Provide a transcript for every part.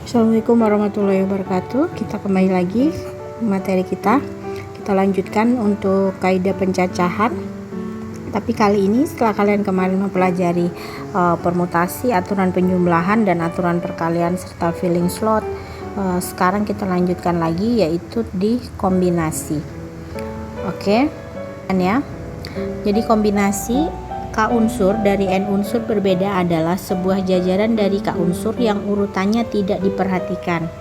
Assalamualaikum warahmatullahi wabarakatuh. Kita kembali lagi materi kita. Kita lanjutkan untuk kaidah pencacahan. Tapi kali ini setelah kalian kemarin mempelajari permutasi, aturan penjumlahan dan aturan perkalian serta filling slot, sekarang kita lanjutkan lagi yaitu di kombinasi. Oke, ya. Jadi kombinasi K unsur dari N unsur berbeda adalah sebuah jajaran dari K unsur yang urutannya tidak diperhatikan.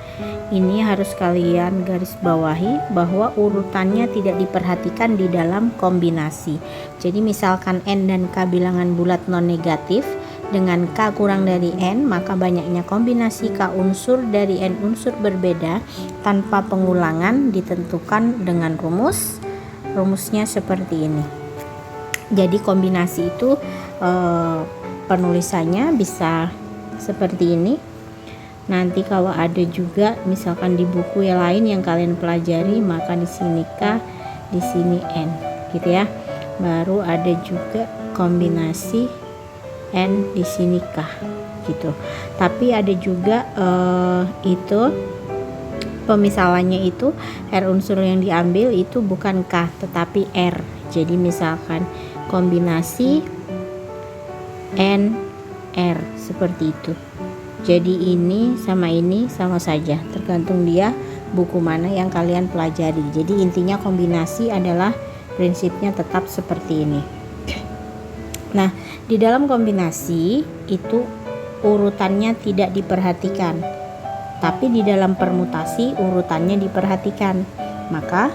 Ini harus kalian garis bawahi bahwa urutannya tidak diperhatikan di dalam kombinasi. Jadi misalkan N dan K bilangan bulat non negatif dengan K kurang dari N, maka banyaknya kombinasi K unsur dari N unsur berbeda tanpa pengulangan ditentukan dengan rumus. Rumusnya seperti ini. Jadi kombinasi itu penulisannya bisa seperti ini. Nanti kalau ada juga misalkan di buku yang lain yang kalian pelajari, maka di sini K, di sini N, gitu ya. Baru ada juga kombinasi N di sini K, gitu. Tapi ada juga itu pemisalannya itu R unsur yang diambil itu bukan K tetapi R. Jadi misalkan kombinasi N R seperti itu. Jadi ini sama saja, tergantung dia buku mana yang kalian pelajari. Jadi intinya kombinasi adalah prinsipnya tetap seperti ini. Nah, di dalam kombinasi itu urutannya tidak diperhatikan, tapi di dalam permutasi urutannya diperhatikan. Maka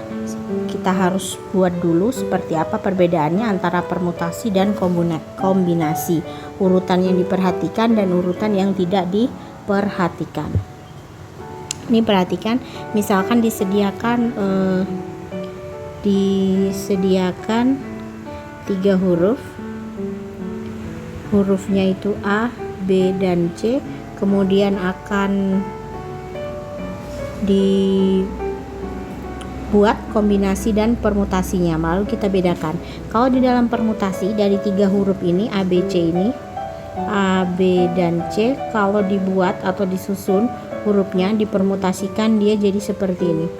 kita harus buat dulu seperti apa perbedaannya antara permutasi dan kombinasi, urutan yang diperhatikan dan urutan yang tidak diperhatikan. Ini perhatikan, misalkan disediakan 3 huruf, hurufnya itu A, B, dan C, kemudian akan dibuat kombinasi dan permutasinya. Lalu kita bedakan. Kalau di dalam permutasi dari 3 huruf ini A, B, C ini, A, B, dan C, kalau dibuat atau disusun hurufnya dipermutasikan dia jadi seperti ini.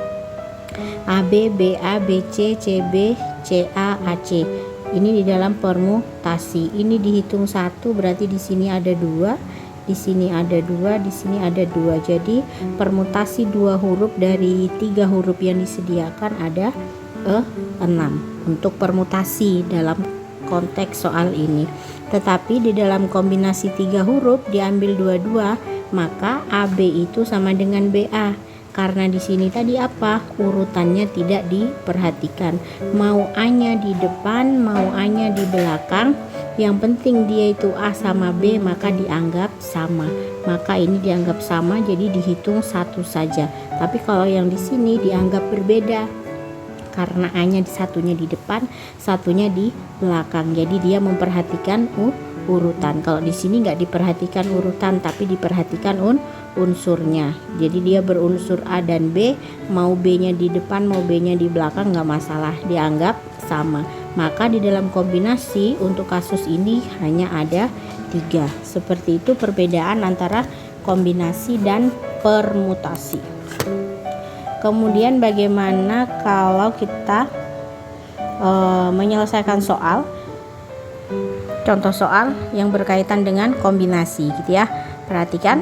A, B, B, A, B, C, C, B, C, A, A, C. Ini di dalam permutasi. Ini dihitung 1, berarti di sini ada 2. Di sini ada 2, di sini ada 2. Jadi permutasi 2 huruf dari 3 huruf yang disediakan ada 6 untuk permutasi dalam konteks soal ini. Tetapi di dalam kombinasi 3 huruf diambil 2, maka AB itu sama dengan BA. Karena di sini tadi apa? Urutannya tidak diperhatikan. Mau A-nya di depan, mau A-nya di belakang. Yang penting dia itu A sama B, maka dianggap sama. Maka ini dianggap sama, jadi dihitung 1 saja. Tapi kalau yang di sini dianggap berbeda, karena A-nya satunya di depan, satunya di belakang. Jadi dia memperhatikan urutan. Kalau di sini nggak diperhatikan urutan, tapi diperhatikan unsurnya. Jadi dia berunsur A dan B, mau B-nya di depan, mau B-nya di belakang nggak masalah, dianggap sama. Maka di dalam kombinasi untuk kasus ini hanya ada 3. Seperti itu perbedaan antara kombinasi dan permutasi. Kemudian bagaimana kalau kita menyelesaikan soal, contoh soal yang berkaitan dengan kombinasi, gitu ya. Perhatikan,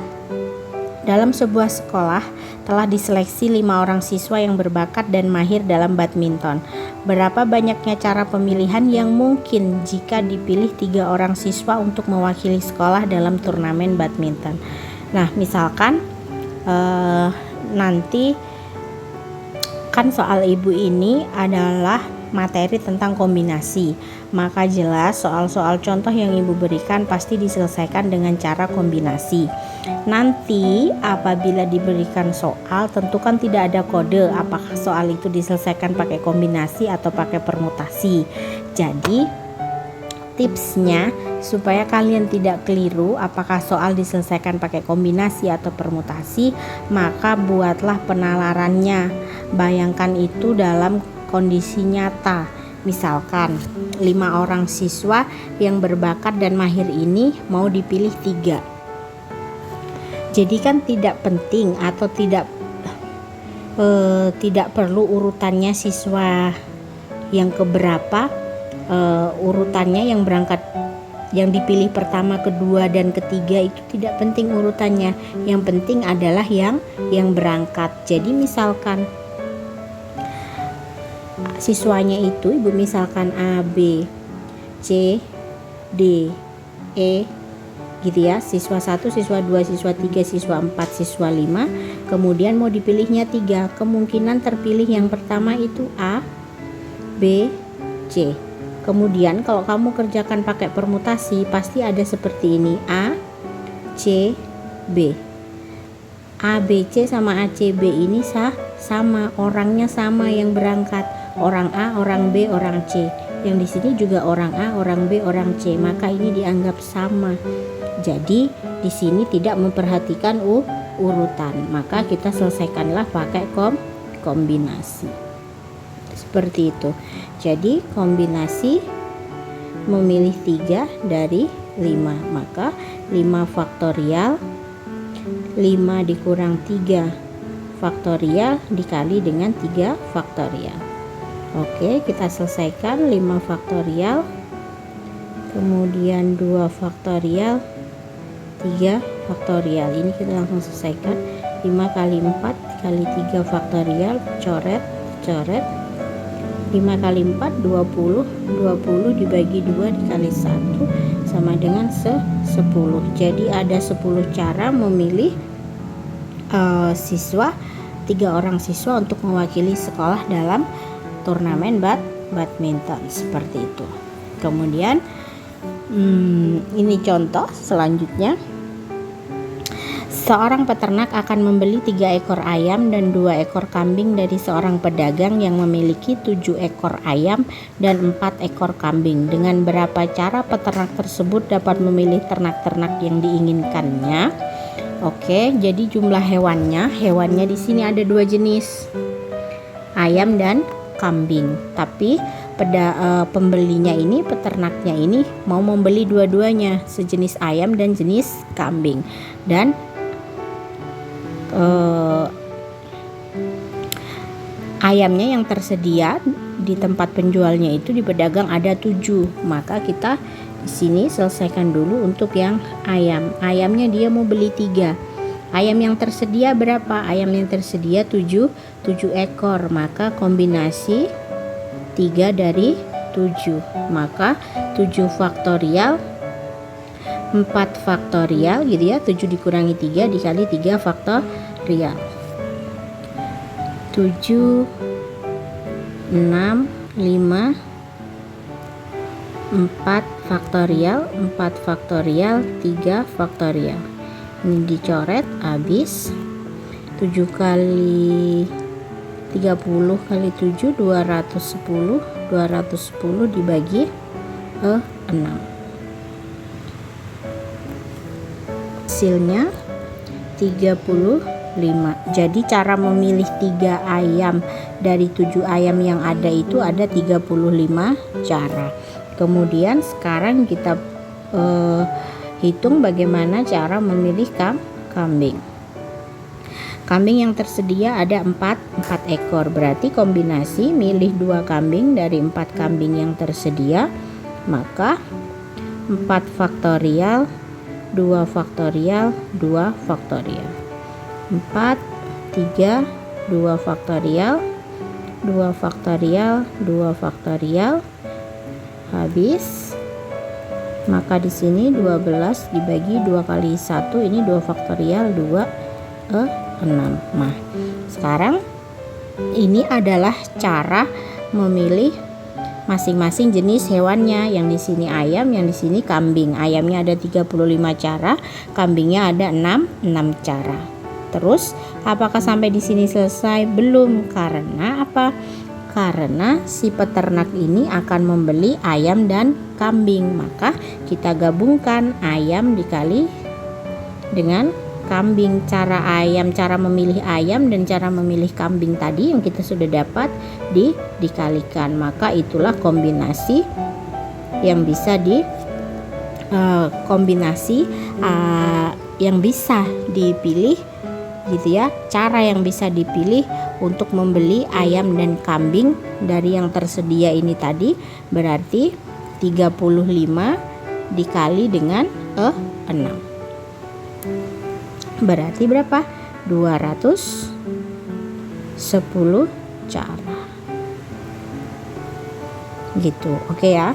dalam sebuah sekolah telah diseleksi 5 orang siswa yang berbakat dan mahir dalam badminton. Berapa banyaknya cara pemilihan yang mungkin jika dipilih 3 orang siswa untuk mewakili sekolah dalam turnamen badminton? Nah, misalkan nanti kan soal ibu ini adalah materi tentang kombinasi, maka jelas soal-soal contoh yang ibu berikan pasti diselesaikan dengan cara kombinasi. Nanti apabila diberikan soal, tentu kan tidak ada kode apakah soal itu diselesaikan pakai kombinasi atau pakai permutasi. Jadi tipsnya supaya kalian tidak keliru apakah soal diselesaikan pakai kombinasi atau permutasi, maka buatlah penalarannya. Bayangkan itu dalam kondisi nyata. Misalkan 5 orang siswa yang berbakat dan mahir ini mau dipilih 3. Jadi kan tidak penting atau tidak perlu urutannya siswa yang keberapa, urutannya yang berangkat, yang dipilih pertama, kedua, dan ketiga itu tidak penting urutannya. Yang penting adalah yang berangkat. Jadi misalkan siswanya itu ibu misalkan A, B, C, D, E gitu ya, siswa 1, siswa 2, siswa 3, siswa 4, siswa 5, kemudian mau dipilihnya 3, kemungkinan terpilih yang pertama itu A, B, C. Kemudian kalau kamu kerjakan pakai permutasi pasti ada seperti ini, A, C, B. A, B, C sama A, C, B ini sama, orangnya sama yang berangkat, orang A, orang B, orang C. Yang di sini juga orang A, orang B, orang C, maka ini dianggap sama. Jadi di sini tidak memperhatikan urutan, maka kita selesaikanlah pakai kombinasi. Seperti itu. Jadi kombinasi memilih 3 dari 5, maka 5 faktorial 5 dikurang 3 faktorial dikali dengan 3 faktorial. Oke, kita selesaikan 5 faktorial, kemudian 2 faktorial, 3 faktorial. Ini kita langsung selesaikan. 5 kali 4 kali 3 faktorial, coret 5 kali 4 20 dibagi 2 dikali 1 sama dengan 10. Jadi ada 10 cara memilih siswa, 3 orang siswa untuk mewakili sekolah dalam turnamen badminton, seperti itu. Kemudian ini contoh selanjutnya. Seorang peternak akan membeli 3 ekor ayam dan 2 ekor kambing dari seorang pedagang yang memiliki 7 ekor ayam dan 4 ekor kambing. Dengan berapa cara peternak tersebut dapat memilih ternak-ternak yang diinginkannya? Oke, jadi jumlah hewannya di sini ada 2 jenis, ayam dan kambing. Tapi pembelinya ini, peternaknya ini mau membeli dua-duanya, sejenis ayam dan jenis kambing. Dan ayamnya yang tersedia di tempat penjualnya itu di pedagang ada 7, maka kita di sini selesaikan dulu untuk yang ayam. Ayamnya dia mau beli 3. Ayam yang tersedia berapa? Ayam yang tersedia 7 ekor, maka kombinasi 3 dari 7, maka 7 faktorial 4 faktorial gitu ya, 7 dikurangi 3 dikali 3 faktorial, 7 6 5 4 faktorial 4 faktorial 3 faktorial. Ini dicoret, habis 7 kali 30 kali 7 210 dibagi 6, hasilnya 35. Jadi cara memilih 3 ayam dari 7 ayam yang ada itu ada 35 cara. Kemudian sekarang kita hitung bagaimana cara memilih kambing. Kambing yang tersedia ada 4 ekor, berarti kombinasi milih 2 kambing dari 4 kambing yang tersedia, maka 4 faktorial 2 faktorial 2 faktorial, 4 3 2 faktorial 2 faktorial 2 faktorial, habis. Maka di sini 12 dibagi 2 kali 1, ini 2 faktorial 2 6. Nah, sekarang ini adalah cara memilih masing-masing jenis hewannya. Yang di sini ayam, yang di sini kambing. Ayamnya ada 35 cara, kambingnya ada 6 cara. Terus, apakah sampai di sini selesai? Belum. Karena apa? Karena si peternak ini akan membeli ayam dan kambing. Maka kita gabungkan ayam dikali dengan kambing. Cara memilih ayam dan cara memilih kambing tadi yang kita sudah dapat dikalikan, maka itulah kombinasi yang bisa kombinasi yang bisa dipilih gitu ya, cara yang bisa dipilih untuk membeli ayam dan kambing dari yang tersedia ini tadi. Berarti 35 dikali dengan 6 berarti berapa? 210 cara gitu. Oke ya.